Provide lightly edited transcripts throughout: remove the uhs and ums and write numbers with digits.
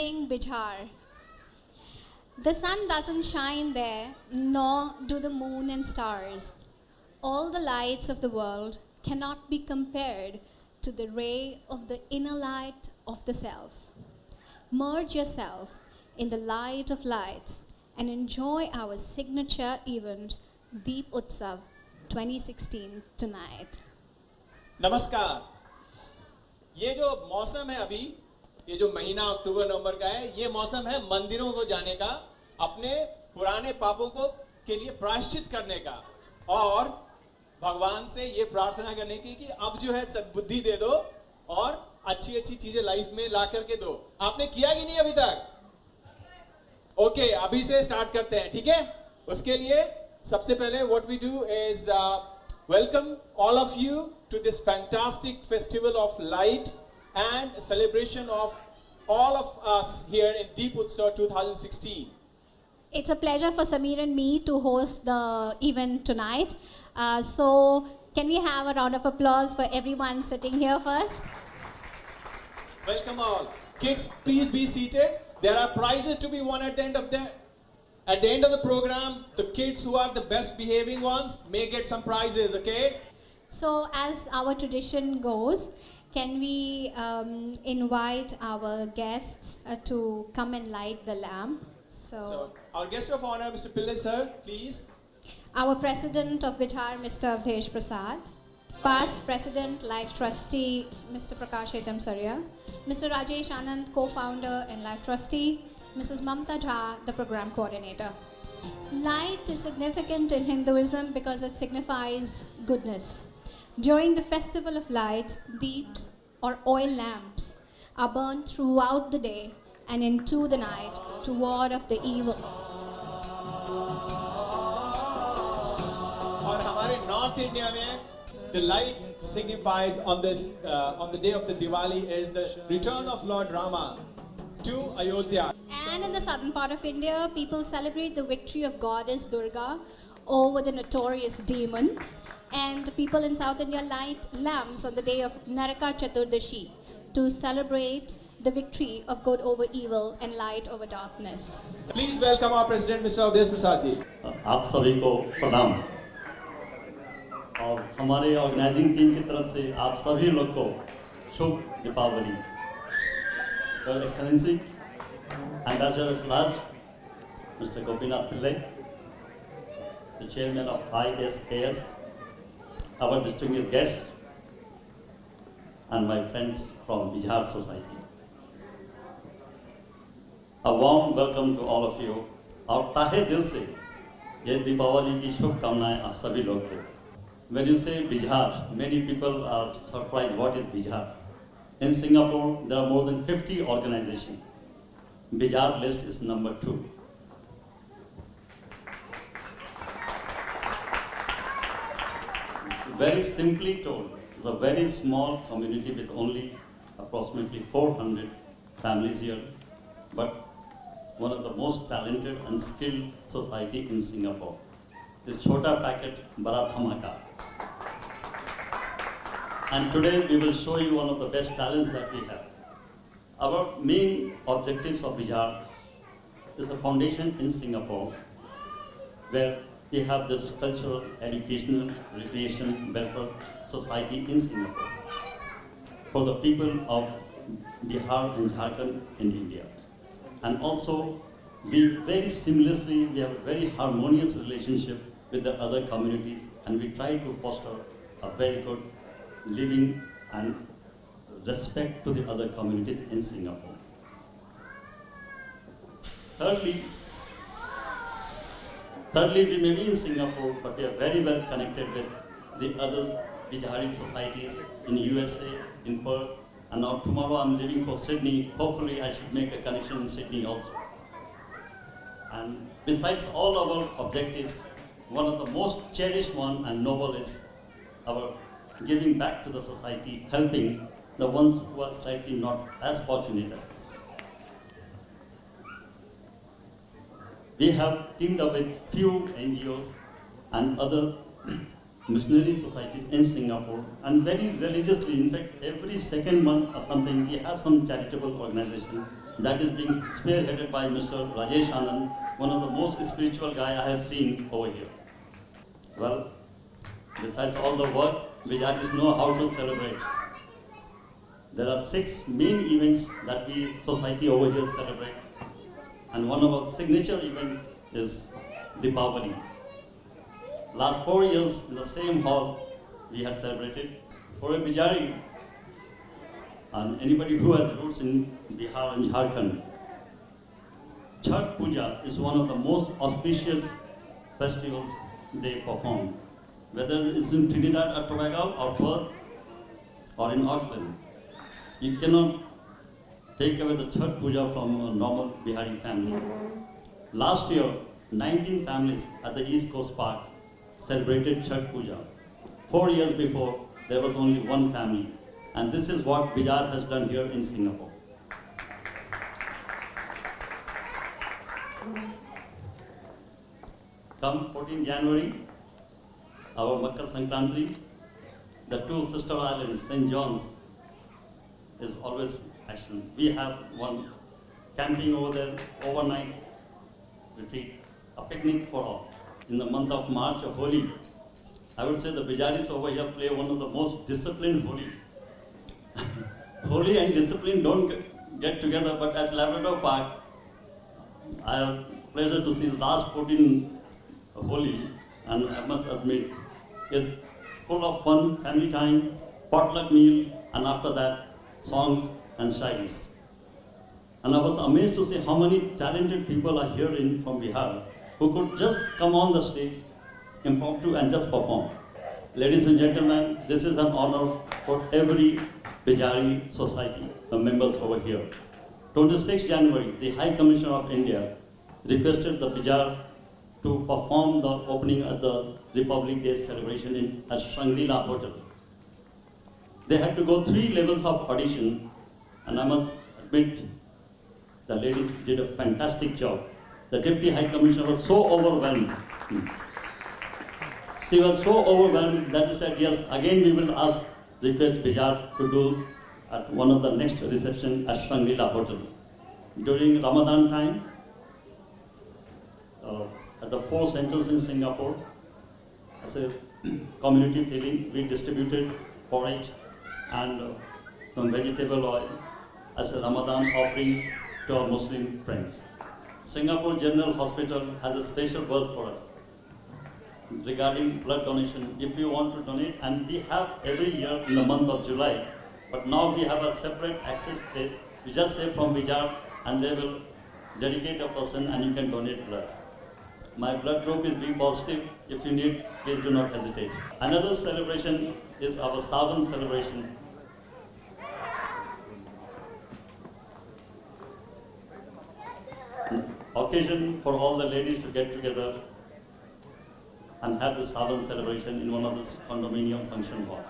evening, Bihar. The sun doesn't shine there, nor do the moon and stars. All the lights of the world cannot be compared to the ray of the inner light of the self. Merge yourself in the light of lights and enjoy our signature event, Deep Utsav 2016 tonight. नमस्कार। ये जो मौसम है अभी, ये जो महीना अक्टूबर नवंबर का है, ये मौसम है मंदिरों को जाने का, अपने पुराने पापों को के लिए प्रायश्चित करने का और भगवान से ये प्रार्थना करने की कि अब जो है सद्बुद्धि दे दो और अच्छी अच्छी चीजें लाइफ में ला करके दो। आपने किया कि नहीं अभी तक? ओके, अभी से स्टार्ट करते हैं, ठीक है? उसके लिए सबसे पहले what we do is welcome all of you to this fantastic festival of light and celebration of all of us here in Deep Utsav 2016. It's a pleasure for Samir and me to host the event tonight. So can we have a round of applause for everyone sitting here first? Welcome all. Kids, please be seated. There are prizes to be won at the end of the program. The kids who are the best behaving ones may get some prizes, okay? So as our tradition goes, can we invite our guests to come and light the lamp? So our guest of honor, Mr. Pillai sir, please. Our president of Bihar, Mr. Avdesh Prasad. Past President, Life Trustee, Mr. Prakash Sarya. Mr. Rajesh Anand, co-founder and Life Trustee. Mrs. Mamta Jha, the program coordinator. Light is significant in Hinduism because it signifies goodness. During the festival of lights, deeps or oil lamps are burned throughout the day and into the night to ward off the evil. और हमारे North India में the light signifies on the day of the Diwali is the return of Lord Rama to Ayodhya. And in the southern part of India, people celebrate the victory of goddess Durga over the notorious demon. And people in South India light lamps on the day of Naraka Chaturdashi to celebrate the victory of good over evil and light over darkness. Please welcome our President, Mr. Avdesh Prasad ji. आप सभी को प्रणाम और हमारे organising team की तरफ से आप सभी लोग को शुभ Deepawali. Your Excellency, Ambassador at Large, Mr. Gopinath Pillai, the Chairman of ISAS, our distinguished guests, and my friends from Bihar Society. A warm welcome to all of you. और ताहे दिल से ये दीपावली की शुभकामनाएं आप सभी लोग को। When you say Bihar, many people are surprised what is Bihar. In Singapore, there are more than 50 organizations. Bihar list is number 2. Very simply told, it's a very small community with only approximately 400 families here, but one of the most talented and skilled society in Singapore. This chota packet, bada dhamaka. And today we will show you one of the best talents that we have. Our main objectives of Bihar is a foundation in Singapore where we have this cultural, educational, recreation, welfare society in Singapore for the people of Bihar and Jharkhand in India. And also, we very seamlessly, we have a very harmonious relationship with the other communities, and we try to foster a very good living and respect to the other communities in Singapore. Thirdly, we may be in Singapore, but we are very well connected with the other Bihari societies in USA, in Perth, and now tomorrow I'm leaving for Sydney. Hopefully I should make a connection in Sydney also. And besides all our objectives, one of the most cherished one and noble is our giving back to the society, helping the ones who are slightly not as fortunate as us. We have teamed up with few NGOs and other missionary societies in Singapore, and very religiously, in fact, every second month or something, we have some charitable organization that is being spearheaded by Mr. Rajesh Anand, one of the most spiritual guy I have seen over here. Well, besides all the work, we artists know how to celebrate. There are 6 main events that we society over here celebrate, and one of our signature event is Deepavali. Last 4 years in the same hall we have celebrated. For a Bijari and anybody who has roots in Bihar and Jharkhand, Chhath Puja is one of the most auspicious festivals they perform. Whether it's in Trinidad or Tobago or Perth or in Auckland, you cannot take away the Chhath Puja from a normal Bihari family. Last year, 19 families at the East Coast Park celebrated Chhath Puja. 4 years before, there was only one family. And this is what Bijar has done here in Singapore. Come 14 January, our Makar Sankranti, the 2 sister islands, St. John's, is always action. We have one camping over there, overnight retreat, a picnic for all. In the month of March of Holi, I would say the Bijaris over here play one of the most disciplined Holi. Holi and discipline don't get together, but at Labrador Park, I have pleasure to see the last 14 Holi, and I must admit, is full of fun, family time, potluck meal, and after that, songs and shairis. And I was amazed to see how many talented people are here from Bihar who could just come on the stage, impromptu, and just perform. Ladies and gentlemen, this is an honor for every Bijari society, the members over here. 26 January, the High Commissioner of India requested the Bijar to perform the opening at the Republic Day celebration at Shangri-La Hotel. They had to go 3 levels of audition, and I must admit, the ladies did a fantastic job. The Deputy High Commissioner was so overwhelmed. She was so overwhelmed that she said, yes, again we will request Bijar to do at one of the next reception at Shangri-La Hotel. During Ramadan time, at the 4 centers in Singapore, as a community feeling, we distributed porridge and some vegetable oil as a Ramadan offering to our Muslim friends. Singapore General Hospital has a special berth for us regarding blood donation. If you want to donate, and we have every year in the month of July, but now we have a separate access place. You just say from Bijar and they will dedicate a person and you can donate blood. My blood group is B positive. If you need, please do not hesitate. Another celebration is our Savan celebration. Occasion for all the ladies to get together and have the Savan celebration in one of the condominium function hall.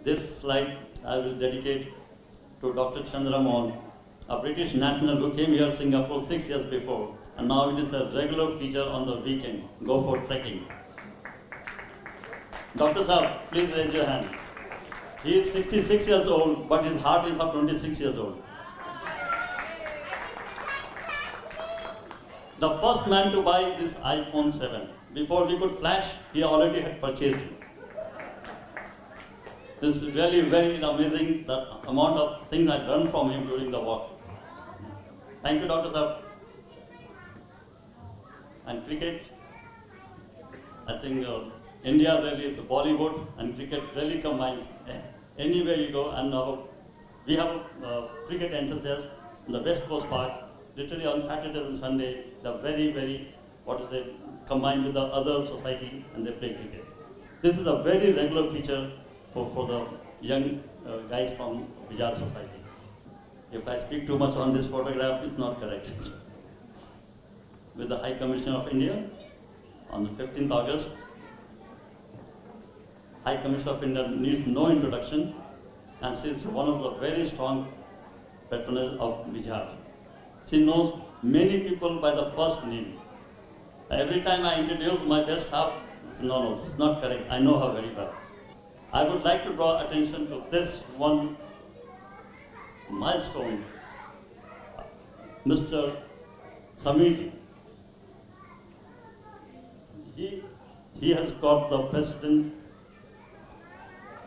This slide I will dedicate to Dr. Chandra Mohan, a British national who came here Singapore 6 years before, and now it is a regular feature on the weekend. Go for trekking. Dr. Saab, please raise your hand. He is 66 years old, but his heart is of 26 years old. The first man to buy this iPhone 7. Before we could flash, he already had purchased it. This is really very amazing, the amount of things I learned from him during the walk. Thank you, Dr. Saab. And cricket, I think India really, the Bollywood and cricket really combines. Anywhere you go, and we have cricket enthusiasts in the West Coast Park. Literally on Saturdays and Sunday, they're very, combined with the other society and they play cricket. This is a very regular feature for the young guys from Bijar society. If I speak too much on this photograph, it's not correct. With the High Commissioner of India, on the 15th August, High Commissioner of India needs no introduction, and she is one of the very strong patroness of Bijar. She knows many people by the first name. Every time I introduce my best half, no, it's not correct. I know her very well. I would like to draw attention to this one milestone. Mr. Samirji. He has got the President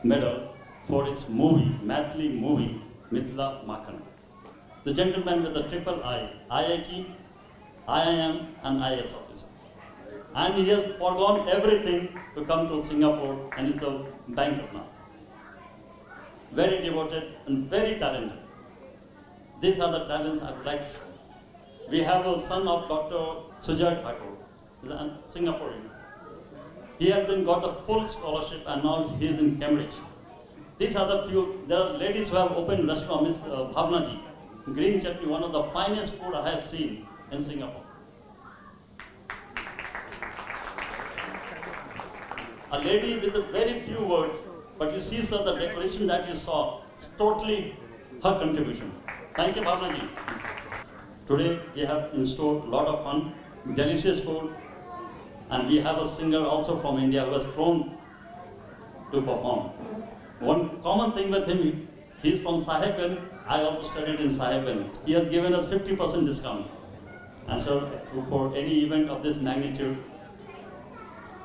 Medal for his movie, Mathli movie, Mithila Makhan. The gentleman with the triple I, IIT, IIM and IS officer. And he has forgone everything to come to Singapore and is a banker now. Very devoted and very talented. These are the talents I would like to show. We have a son of Dr. Sujay Thakur, he's a Singaporean. He has got the full scholarship and now he is in Cambridge. These are the few. There are ladies who have opened restaurant, Miss Bhavna ji. Green chutney, one of the finest food I have seen in Singapore. A lady with very few words, but you see, sir, the decoration that you saw, it's totally her contribution. Thank you, Bhavna ji. Today, we have in store a lot of fun, delicious food, and we have a singer also from India who has flown to perform. One common thing with him, he's from Sahibganj. I also studied in Sahibganj. He has given us 50% discount. And so, for any event of this magnitude,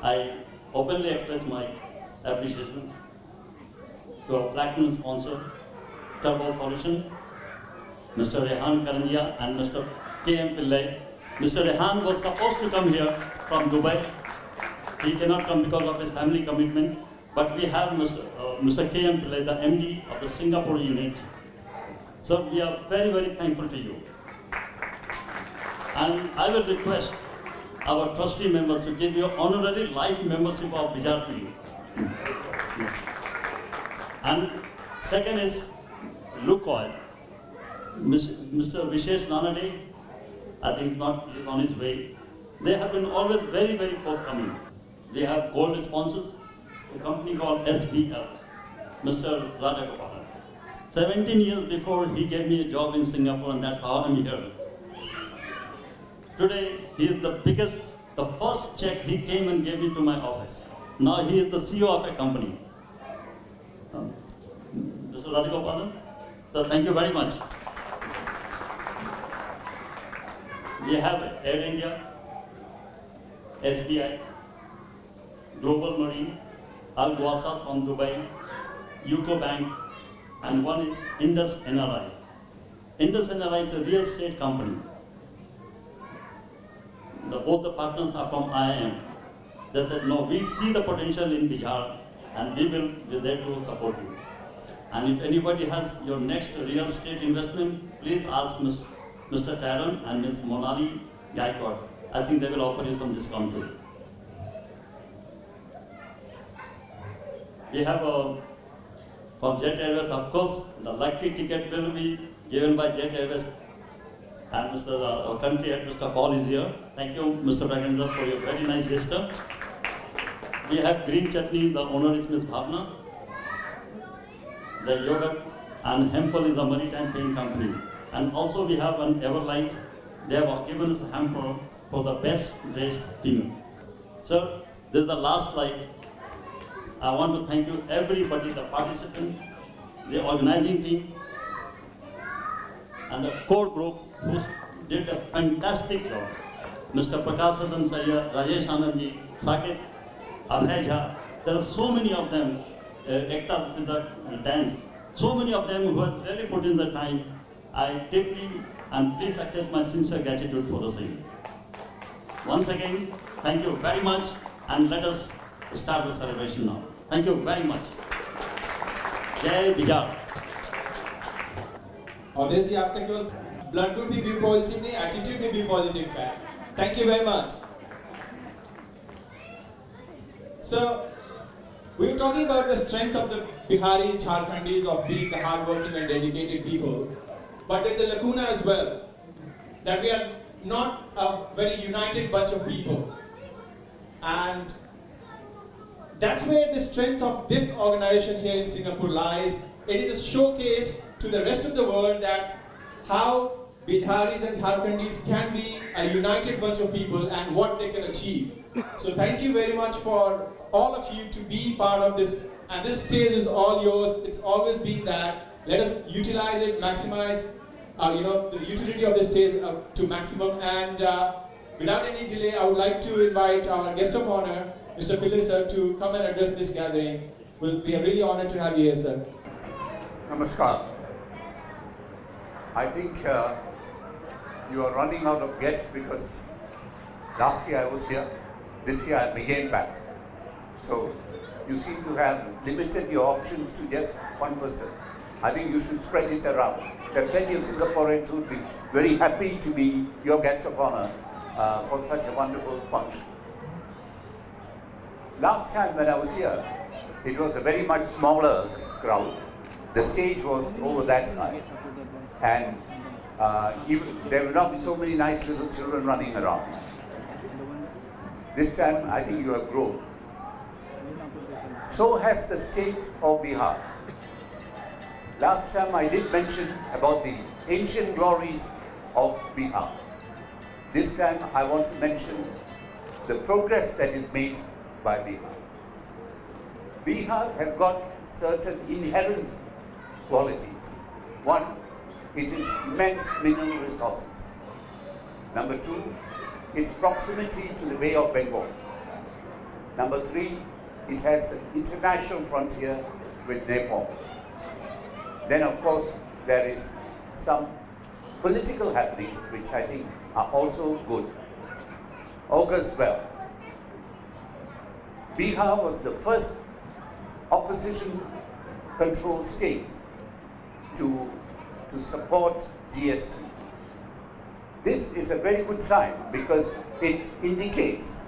I openly express my appreciation to our platinum sponsor, Turbo Solution, Mr. Rehan Karanjia and Mr. K.M. Pillai. Mr. Rehan was supposed to come here from Dubai. He cannot come because of his family commitments. But we have Mr. K.M. Pillai, the MD of the Singapore unit. So we are very, very thankful to you. And I will request our trustee members to give you honorary life membership of Bijar to you. Yes. And second is Lukoil. Mr. Vishesh Nanade, I think he's on his way. They have been always very, very forthcoming. We have gold sponsors, a company called SBL, Mr. Rajagopalan. 17 years before, he gave me a job in Singapore, and that's how I'm here. Today, he is the biggest, the first check he came and gave me to my office. Now he is the CEO of a company. Mr. Rajagopalan, so thank you very much. We have Air India, SBI, Global Marine, Al Ghawasa from Dubai, UCO Bank, and one is Indus NRI. Indus NRI is a real estate company. Both the partners are from IIM. They said, no, we see the potential in Bihar and we will be there to support you. And if anybody has your next real estate investment, please ask Mr. Taran and Ms. Monali Gaikwad. I think they will offer you some discount too. We have from Jet Airways, of course, the lucky ticket will be given by Jet Airways. And our country head, Mr. Paul is here. Thank you, Mr. Braganza, for your very nice gesture. We have green chutney, the owner is Ms. Bhavna. The yogurt and Hempel is a maritime paint company. And also we have an Everlight. They have given us a hamper for the best dressed female. So this is the last slide. I want to thank you everybody, the participant, the organizing team, and the core group who did a fantastic job. Mr. Prakashadam Sarya, Rajesh Anandji, Saket, Abhay Jha. There are so many of them, Ekta with the dance. So many of them who have really put in the time. I deeply and please accept my sincere gratitude for the same. Once again, thank you very much, and let us start the celebration now. Thank you very much. Jai Bihar. और जैसे आपका केवल blood group भी B positive नहीं, attitude भी positive का है. Thank you very much. So, we were talking about the strength of the Bihari Jharkhandis of being the hardworking and dedicated people. But there's a lacuna as well, that we are not a very united bunch of people. And that's where the strength of this organization here in Singapore lies. It is a showcase to the rest of the world that how Biharis and Jharkhandis can be a united bunch of people and what they can achieve. So thank you very much for all of you to be part of this. And this stage is all yours. It's always been that. Let us utilize it, maximize the utility of the stage to maximum. And without any delay, I would like to invite our guest of honor, Mr. Pillai sir, to come and address this gathering. We'll be really honored to have you here, sir. Namaskar. I think you are running out of guests because last year I was here, this year I began back. So you seem to have limited your options to just one person. I think you should spread it around. There are plenty of Singaporeans who would be very happy to be your guest of honor for such a wonderful function. Last time when I was here, it was a very much smaller crowd. The stage was over that side. And there were not so many nice little children running around. This time, I think you have grown. So has the state of Bihar. Last time I did mention about the ancient glories of Bihar. This time I want to mention the progress that is made by Bihar. Bihar has got certain inherent qualities. One, it is immense mineral resources. Number two, its proximity to the Bay of Bengal. Number three, it has an international frontier with Nepal. Then of course, there is some political happenings which I think are also good. August well. Bihar was the first opposition-controlled state to support GST. This is a very good sign because it indicates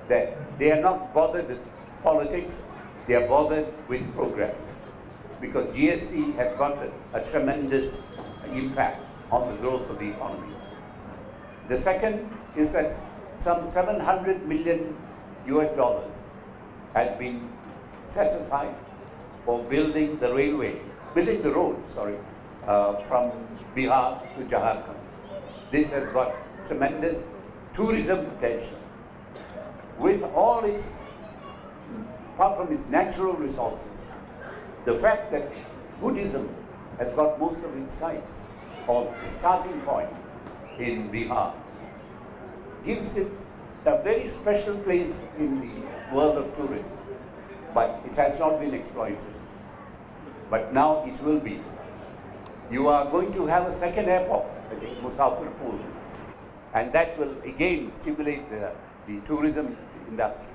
that they are not bothered with politics, they are bothered with progress. Because GST has got a tremendous impact on the growth of the economy. The second is that some $700 million has been set aside for building the road, from Bihar to Jharkhand. This has got tremendous tourism potential. With all its, apart from its natural resources, the fact that Buddhism has got most of its sites or starting point in Bihar gives it a very special place in the world of tourists, but it has not been exploited. But now it will be. You are going to have a second airport, I think, Musafirpur, and that will again stimulate the tourism industry.